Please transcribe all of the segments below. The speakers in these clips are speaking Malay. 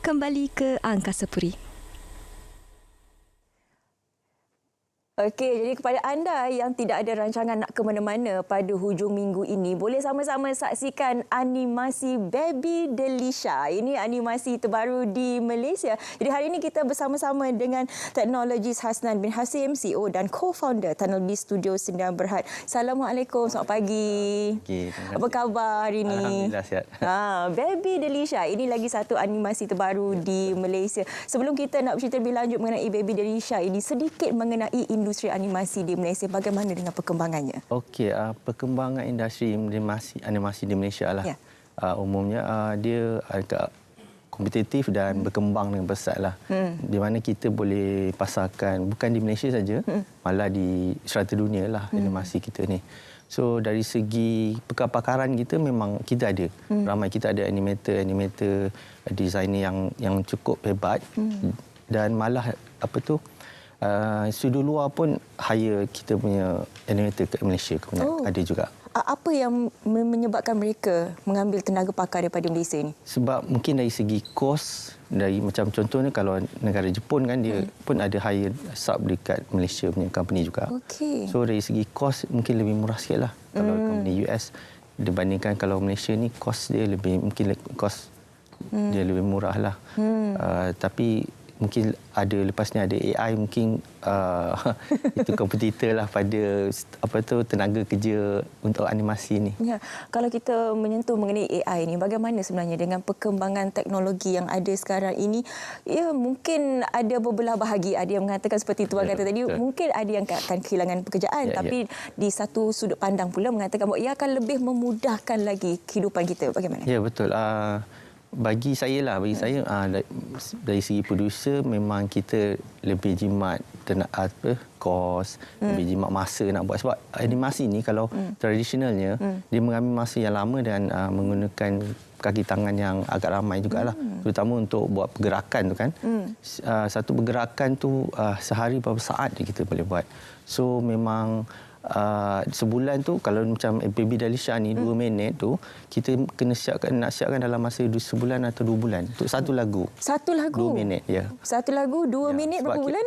kembali ke Angkasa Puri. Okey, jadi kepada anda yang tidak ada rancangan nak ke mana-mana pada hujung minggu ini, boleh sama-sama saksikan animasi Baby Delisha. Ini animasi terbaru di Malaysia. Jadi hari ini kita bersama-sama dengan teknologis Hasnan bin Hasim, CEO dan co-founder Tunnel B Studio Sdn Bhd. Assalamualaikum, selamat pagi. Okay, apa khabar hari ini? Alhamdulillah sihat. Baby Delisha, ini lagi satu animasi terbaru di Malaysia. Sebelum kita nak bercerita lebih lanjut mengenai Baby Delisha ini, sedikit mengenai industri animasi di Malaysia, bagaimana dengan perkembangannya? Okey, perkembangan industri animasi di Malaysia lah. Ya. Umumnya dia agak kompetitif dan berkembang dengan pesat lah. Di mana kita boleh pasarkan bukan di Malaysia saja, malah di serata dunia lah animasi kita ni. So dari segi pakar-pakaran kita memang kita ada. Ramai kita ada animator, designer yang cukup hebat. Dan malah studio luar pun hire kita punya animator ke Malaysia ada juga. Apa yang menyebabkan mereka mengambil tenaga pakar daripada Malaysia ni? Sebab mungkin dari segi kos, dari macam contohnya kalau negara Jepun kan dia pun ada hire sub dekat Malaysia punya company juga. Okay. So dari segi kos mungkin lebih murah sikit lah kalau company US dibandingkan kalau Malaysia ni kos dia lebih dia lebih murah lah. Tapi mungkin ada lepas ni ada AI mungkin itu kompetitor lah pada tenaga kerja untuk animasi ni. Ya, kalau kita menyentuh mengenai AI ni, bagaimana sebenarnya dengan perkembangan teknologi yang ada sekarang ini? Ya, mungkin ada bebelah bahagi, ada yang mengatakan seperti tuan kata tadi, mungkin ada yang akan kehilangan pekerjaan, tapi di satu sudut pandang pula mengatakan bahawa ia akan lebih memudahkan lagi kehidupan kita. Bagaimana? Ya, betul. Bagi saya dari segi producer memang kita lebih jimat kos, lebih jimat masa nak buat. Sebab animasi ni kalau tradisionalnya dia mengambil masa yang lama dan menggunakan kaki tangan yang agak ramai jugalah. Terutama untuk buat pergerakan tu kan. Satu pergerakan tu sehari berapa saat kita boleh buat. So memang sebulan tu kalau macam Baby Delisha ni 2 minit tu kita kena siapkan dalam masa sebulan atau 2 bulan untuk satu lagu. Satu lagu? 2 minit, ya. Satu lagu 2 minit berapa bulan?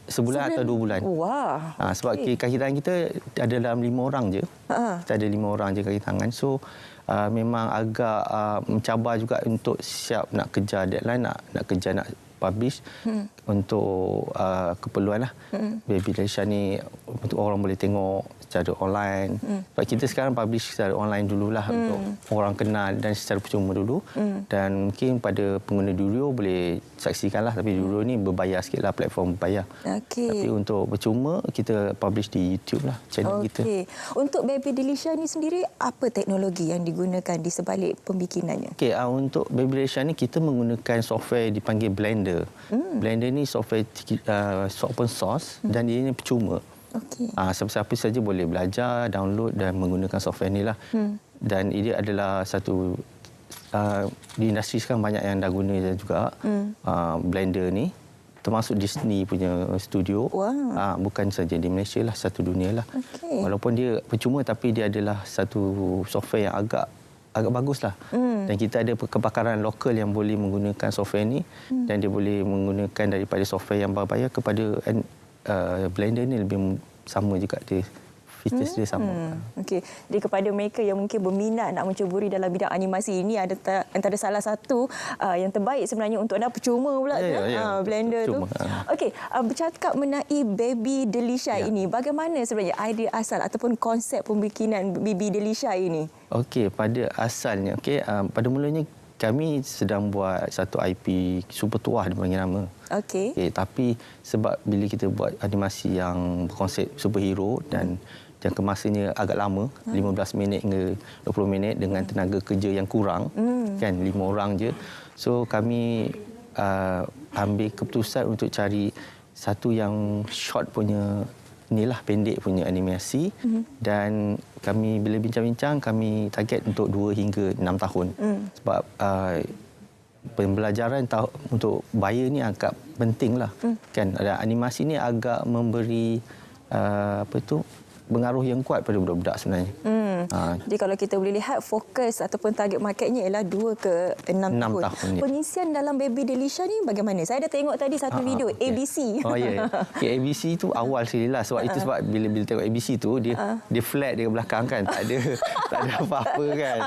Sebulan atau 2 bulan. Wah. Sebab kaki tangan kita ada dalam 5 orang je. Kita ada 5 orang je kaki tangan. So memang agak mencabar juga untuk siap nak kejar deadline, nak kejar nak publish untuk keperluan lah. Baby Delisha ni untuk orang boleh tengok secara online. Sebab kita sekarang publish secara online dululah untuk orang kenal dan secara percuma dulu. Dan mungkin pada pengguna Durio boleh saksikanlah, tapi Durio ni berbayar sikitlah, platform berbayar. Tapi untuk percuma kita publish di YouTube lah channel kita. Untuk Baby Delisha ni sendiri apa teknologi yang digunakan di sebalik pembikinannya? Untuk Baby Delisha ni kita menggunakan software dipanggil Blender. Blender ni software open source dan dia ni percuma. Siapa-siapa saja boleh belajar, download dan menggunakan software ni lah. Dan ini adalah satu di industri sekarang banyak yang dah guna juga Blender ni. Termasuk Disney punya studio. Bukan saja di Malaysia lah, satu dunia lah. Walaupun dia percuma tapi dia adalah satu software yang agak baguslah. Dan kita ada kepakaran lokal yang boleh menggunakan software ni dan dia boleh menggunakan daripada software yang berbayar kepada Blender ni lebih sama juga dia. Features dia sama. Jadi kepada mereka yang mungkin berminat nak menceburi dalam bidang animasi ini, ada antara salah satu yang terbaik sebenarnya untuk anda percuma pula Blender tu. Bercakap mengenai Baby Delisha ini, bagaimana sebenarnya idea asal ataupun konsep pembikinan Baby Delisha ini? Pada asalnya, pada mulanya kami sedang buat satu IP Super Tuah dipanggil nama. Tapi sebab bila kita buat animasi yang berkonsep superhero dan jangka masanya agak lama, 15 minit hingga 20 minit dengan tenaga kerja yang kurang, kan 5 orang je. So kami ambil keputusan untuk cari satu yang short punya inilah, pendek punya animasi. Dan kami bila bincang-bincang kami target untuk 2 hingga 6 tahun. Sebab pembelajaran untuk buyer ni agak pentinglah. Kan animasi ni agak memberi pengaruh yang kuat pada budak-budak sebenarnya. Jadi kalau kita boleh lihat fokus ataupun target marketnya ialah 2 ke 6 tahun. Ya. Pengisian dalam Baby Delisha ni bagaimana? Saya dah tengok tadi satu video ABC. Oh ya. Okay, ABC tu awal sekali lah. Sebab itu sebab bila tengok ABC tu dia flat dekat belakang kan. Tak ada apa-apa kan.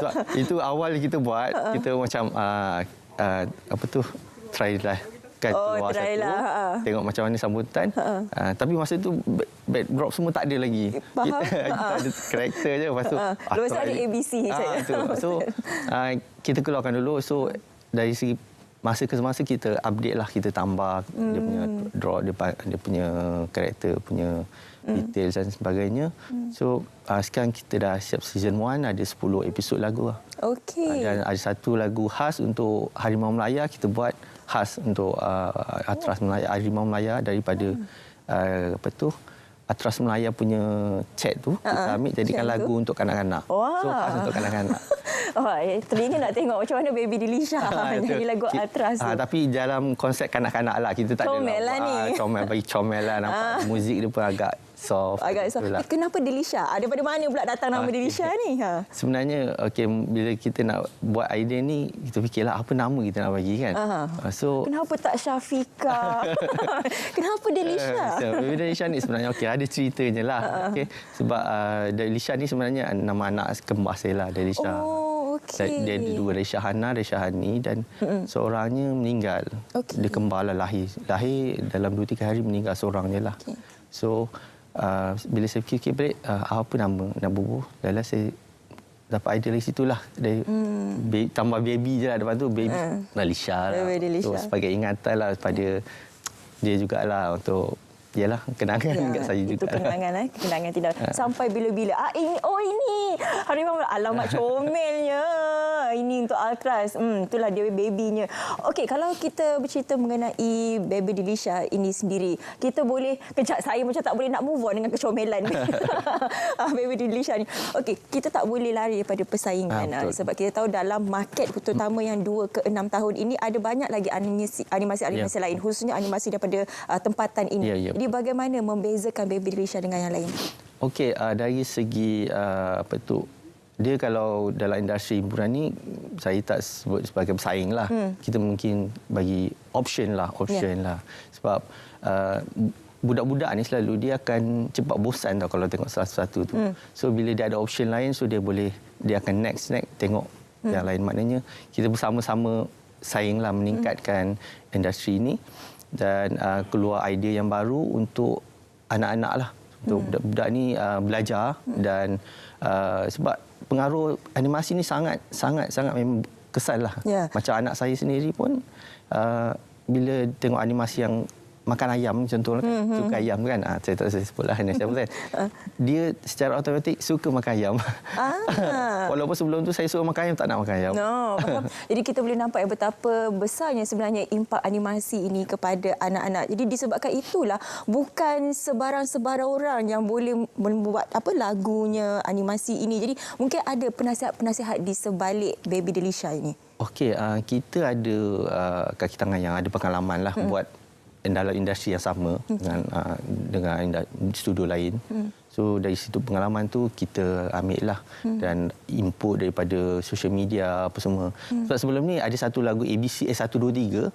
Sebab itu awal kita buat, kita macam apa tu, try lah kan, keluar try satu, lah. tengok macam mana sambutan. Tapi masa tu backdrop semua tak ada lagi. Kita ada karakter je. Lepas tu lepas ada ABC saja. So kita keluarkan dulu. So dari segi masa ke semasa kita update lah, kita tambah dia punya draw, dia punya karakter punya details dan sebagainya. So sekarang kita dah siap season 1, ada 10 episod lagu lah. Okey. Dan ada satu lagu khas untuk Harimau Melaya, kita buat khas untuk Atras Melaya, Harimau Melaya daripada apa tu, Atras Melaya punya chat tu kita ambil jadikan lagu untuk kanak-kanak. So khas untuk kanak-kanak. Teringin nak tengok macam mana Baby Delisha nyanyi lagu Atras tu. Tapi dalam konsep kanak-kanak lah, kita tak comel ada lah ni. Comel lah, nampak muzik dia pun agak soft. Agak soft. Kenapa Delisha? Daripada mana pula datang nama Delisha ni? Sebenarnya bila kita nak buat idea ni, kita fikirlah apa nama kita nak bagi kan. So kenapa tak Syafiqah? Kenapa Delisha? Baby Delisha ni sebenarnya ada ceritanya lah. Sebab Delisha ni sebenarnya nama anak kembar saya lah, Delisha. Dia ada 2, Resha Hana, Resha Hani, dan seorangnya meninggal. Dia kembar lah, lahir dalam 2-3 hari meninggal seorang je lah. So bila saya fikir balik apa nama nak bubuh, dah saya dapat idea dari situlah. Tambah baby je lah depan tu, Baby Delisha lah. So sebagai ingatan lah pada dia jugalah, untuk yalah kenangan dekat saya juga. Itu kenangan tidak sampai bila-bila. Ini Harimau, alamat comelnya. Ini untuk Atras. Itulah dia babynya. Okey, kalau kita bercerita mengenai Baby Delisha ini sendiri, kita boleh kejap, saya macam tak boleh nak move on dengan kecomelan Baby Delisha ni. Okey, kita tak boleh lari daripada persaingan. Sebab kita tahu dalam market terutama yang 2 ke 6 tahun ini ada banyak lagi animasi lain, khususnya animasi daripada tempatan ini. Jadi bagaimana membezakan Baby Delisha dengan yang lain? Okey, dari segi apa tu, dia kalau dalam industri hiburan ni saya tak sebut sebagai bersaing lah. Kita mungkin bagi option lah. Sebab budak-budak ni selalu dia akan cepat bosan tau kalau tengok satu-satu tu. So bila dia ada option lain, so dia akan next tengok yang lain. Maknanya kita bersama-sama saing lah, meningkatkan industri ni dan keluar idea yang baru untuk anak-anak lah, untuk budak-budak ni belajar. Dan sebab pengaruh animasi ni sangat memang kesan lah. Macam anak saya sendiri pun bila tengok animasi yang makan ayam contohnya, suka ayam kan, saya tak sebut lah siapa kan, dia secara automatik suka makan ayam. Walaupun sebelum tu saya suruh makan ayam, tak nak makan ayam. Jadi kita boleh nampak betapa besarnya sebenarnya impak animasi ini kepada anak-anak. Jadi disebabkan itulah bukan sebarang-sebarang orang yang boleh membuat lagunya animasi ini. Jadi mungkin ada penasihat-penasihat di sebalik Baby Delisha ini. Okey, kita ada kaki tangan yang ada pengalaman lah buat dalam industri yang sama dengan studio lain. So dari situ pengalaman tu kita ambil lah dan input daripada social media apa semua. Sebab sebelum ni ada satu lagu ABC 123.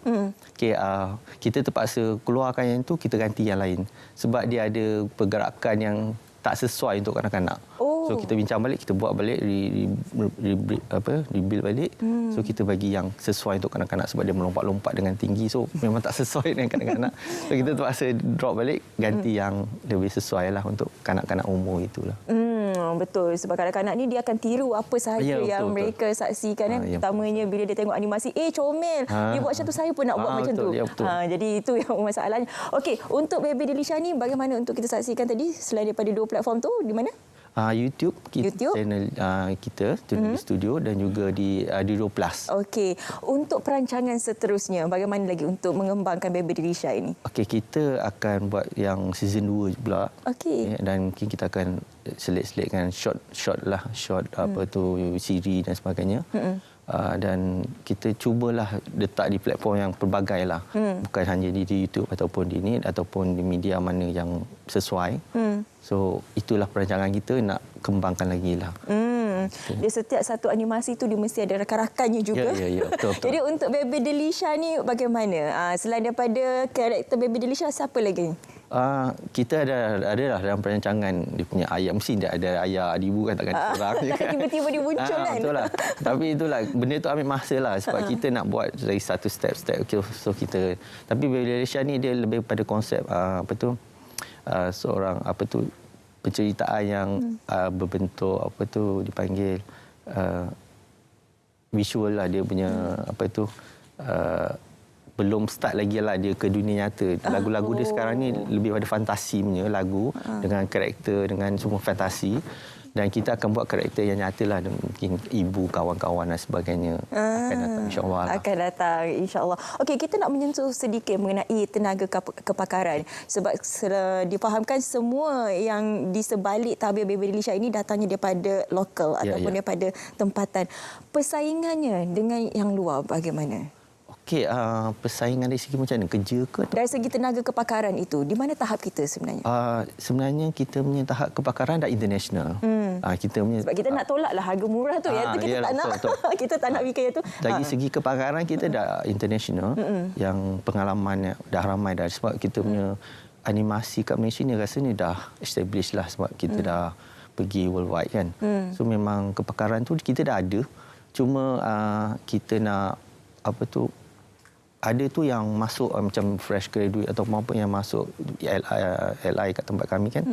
Kita terpaksa keluarkan yang tu, kita ganti yang lain sebab dia ada pergerakan yang tak sesuai untuk kanak-kanak. So kita bincang balik, kita buat balik, rebuild balik. So kita bagi yang sesuai untuk kanak-kanak sebab dia melompat-lompat dengan tinggi. So memang tak sesuai dengan kanak-kanak. So kita terpaksa drop balik, ganti yang lebih sesuai lah untuk kanak-kanak umur itulah. Betul, sebab kanak-kanak ni dia akan tiru apa sahaja yang mereka saksikan. Pertamanya bila dia tengok animasi, comel, dia buat macam tu, saya pun nak buat macam tu. Jadi itu yang masalahnya. Okey, untuk Baby Delisha ni bagaimana untuk kita saksikan tadi selain daripada 2 platform tu, di mana? YouTube, channel kita di studio dan juga di Diro Plus. Okey, untuk perancangan seterusnya bagaimana lagi untuk mengembangkan Baby Delisha ini? Okey, kita akan buat yang season 2 pula. Okey. Dan mungkin kita akan selit-selitkan short apa tu, siri dan sebagainya. Dan kita cubalah letak di platform yang pelbagai lah. Bukan hanya di YouTube ataupun di ini ataupun di media mana yang sesuai. So itulah perancangan kita nak kembangkan lagi lah. Dia setiap satu animasi tu dia mesti ada rakan-rakannya juga. Ya, betul. Jadi untuk Baby Delisha ni bagaimana? Selain daripada karakter Baby Delisha, siapa lagi? Kita ada lah dalam perancangan dia punya ayah, mesti ada ayah ibu kan, takkan seorang je kan. Tiba-tiba dia muncul kan. Betul lah. Tapi itulah benda tu ambil masa lah sebab kita nak buat dari satu step. So kita, tapi Baby Delisha ni dia lebih pada konsep seorang penceritaan yang berbentuk dipanggil visual lah, dia punya belum start lagi lah dia ke dunia nyata. Lagu-lagu dia sekarang ni lebih pada fantasi punya lagu dengan karakter, dengan semua fantasi. Dan kita akan buat karakter yang nyata lah. Mungkin ibu, kawan-kawan dan sebagainya akan datang insyaAllah lah. Akan datang insyaAllah. Okey, kita nak menyentuh sedikit mengenai tenaga kepakaran. Sebab difahamkan semua yang di sebalik tabir Baby Delisha ini datangnya daripada lokal ataupun daripada tempatan. Persaingannya dengan yang luar bagaimana? Okey, persaingan dari segi macam mana? Kerja ke? Dari segi tenaga kepakaran itu, di mana tahap kita sebenarnya? Sebenarnya kita punya tahap kepakaran dah international. Kita punya, sebab kita nak tolaklah harga murah tu. Kita tak nak. Betul. Kita tak nak fikir itu. Dari segi kepakaran kita dah international. Yang pengalaman dah ramai dah. Sebab kita punya animasi kat Malaysia ni rasanya dah established lah. Sebab kita dah pergi worldwide kan. So memang kepakaran tu kita dah ada. Cuma kita nak ada tu yang masuk macam fresh graduate atau apa yang masuk LI kat tempat kami kan.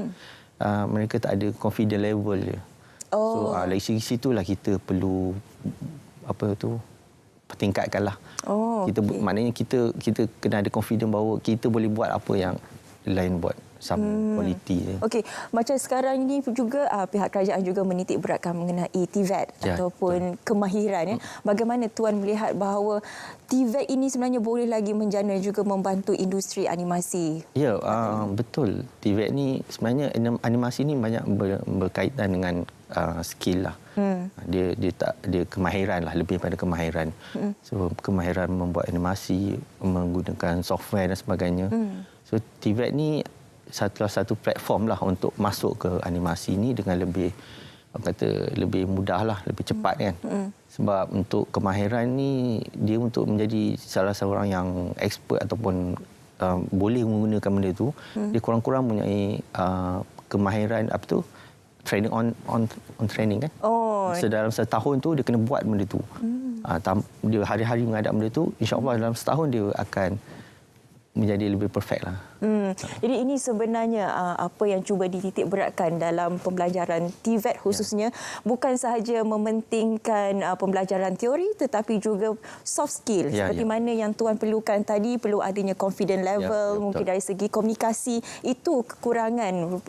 Mereka tak ada confident level je. So dari segi situlah kita perlu pertingkatkan lah. Maknanya kita kena ada confident bahawa kita boleh buat apa yang lain buat. Sama kualiti je. Okey, macam sekarang ini juga pihak kerajaan juga menitik beratkan mengenai TVET ataupun kemahiran. Bagaimana Tuan melihat bahawa TVET ini sebenarnya boleh lagi menjana juga membantu industri animasi? Ya, betul. TVET ni sebenarnya animasi ni banyak berkaitan dengan skill lah. Dia kemahiran lah, lebih pada kemahiran. So kemahiran membuat animasi, menggunakan software dan sebagainya. So TVET ni satu platform lah untuk masuk ke animasi ini dengan lebih mudah lah, lebih cepat kan. Sebab untuk kemahiran ni dia untuk menjadi salah seorang yang expert ataupun boleh menggunakan benda tu, dia kurang-kurang mempunyai kemahiran training on training kan. So dalam setahun tu dia kena buat benda tu. Dia hari-hari menghadap benda tu, insya-Allah dalam setahun dia akan menjadi lebih perfect lah. Jadi ini sebenarnya apa yang cuba dititik beratkan dalam pembelajaran TVET khususnya, bukan sahaja mementingkan pembelajaran teori tetapi juga soft skill. Seperti mana yang Tuan perlukan tadi, perlu adanya confident level, mungkin dari segi komunikasi. Itu kekurangan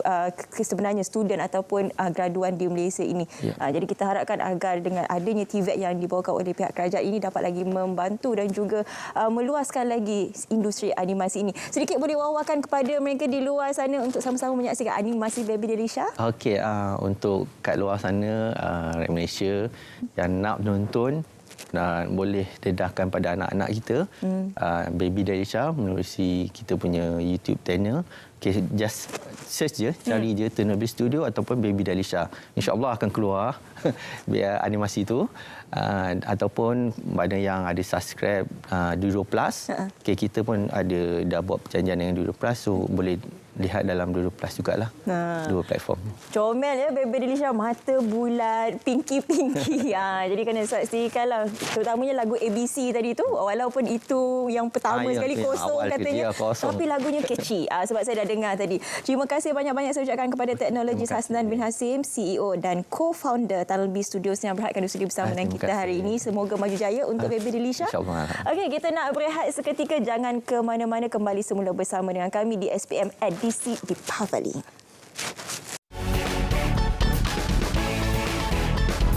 sebenarnya student ataupun graduan di Malaysia ini. Jadi kita harapkan agar dengan adanya TVET yang dibawakan oleh pihak kerajaan ini dapat lagi membantu dan juga meluaskan lagi industri animasi ini. Sedikit boleh wawakan kepada mereka di luar sana untuk sama-sama menyaksikan animasi Baby Delisha? Okey, untuk kat luar sana, rakyat Malaysia yang nak menonton, boleh dedahkan pada anak-anak kita Baby Delisha melalui kita punya YouTube channel. Okay, just search je, cari je Ternobil Studio ataupun Baby Delisha. InsyaAllah akan keluar biar animasi tu. Ataupun pada yang ada subscribe Duro Plus, okay, kita pun dah buat perjanjian dengan Duro Plus, so boleh lihat dalam Duro Plus jugalah. Dua platform. Comel ya Baby Delisha, mata bulat, pinky-pinky. Jadi kena saksikanlah, terutamanya lagu ABC tadi tu, walaupun itu yang pertama sekali kosong katanya, tapi lagunya catchy. Sebab saya dah dengar tadi. Terima kasih banyak-banyak saya ucapkan kepada Teknologis Hasnan bin Hasim, CEO dan co-founder Ternobil Studios yang berhadkan di studio bersama dengan kita hari ini. Semoga maju jaya untuk Baby Delisha. InsyaAllah. Okey, kita nak berehat seketika. Jangan ke mana-mana, kembali semula bersama dengan kami di SPM Edisi di Pavali.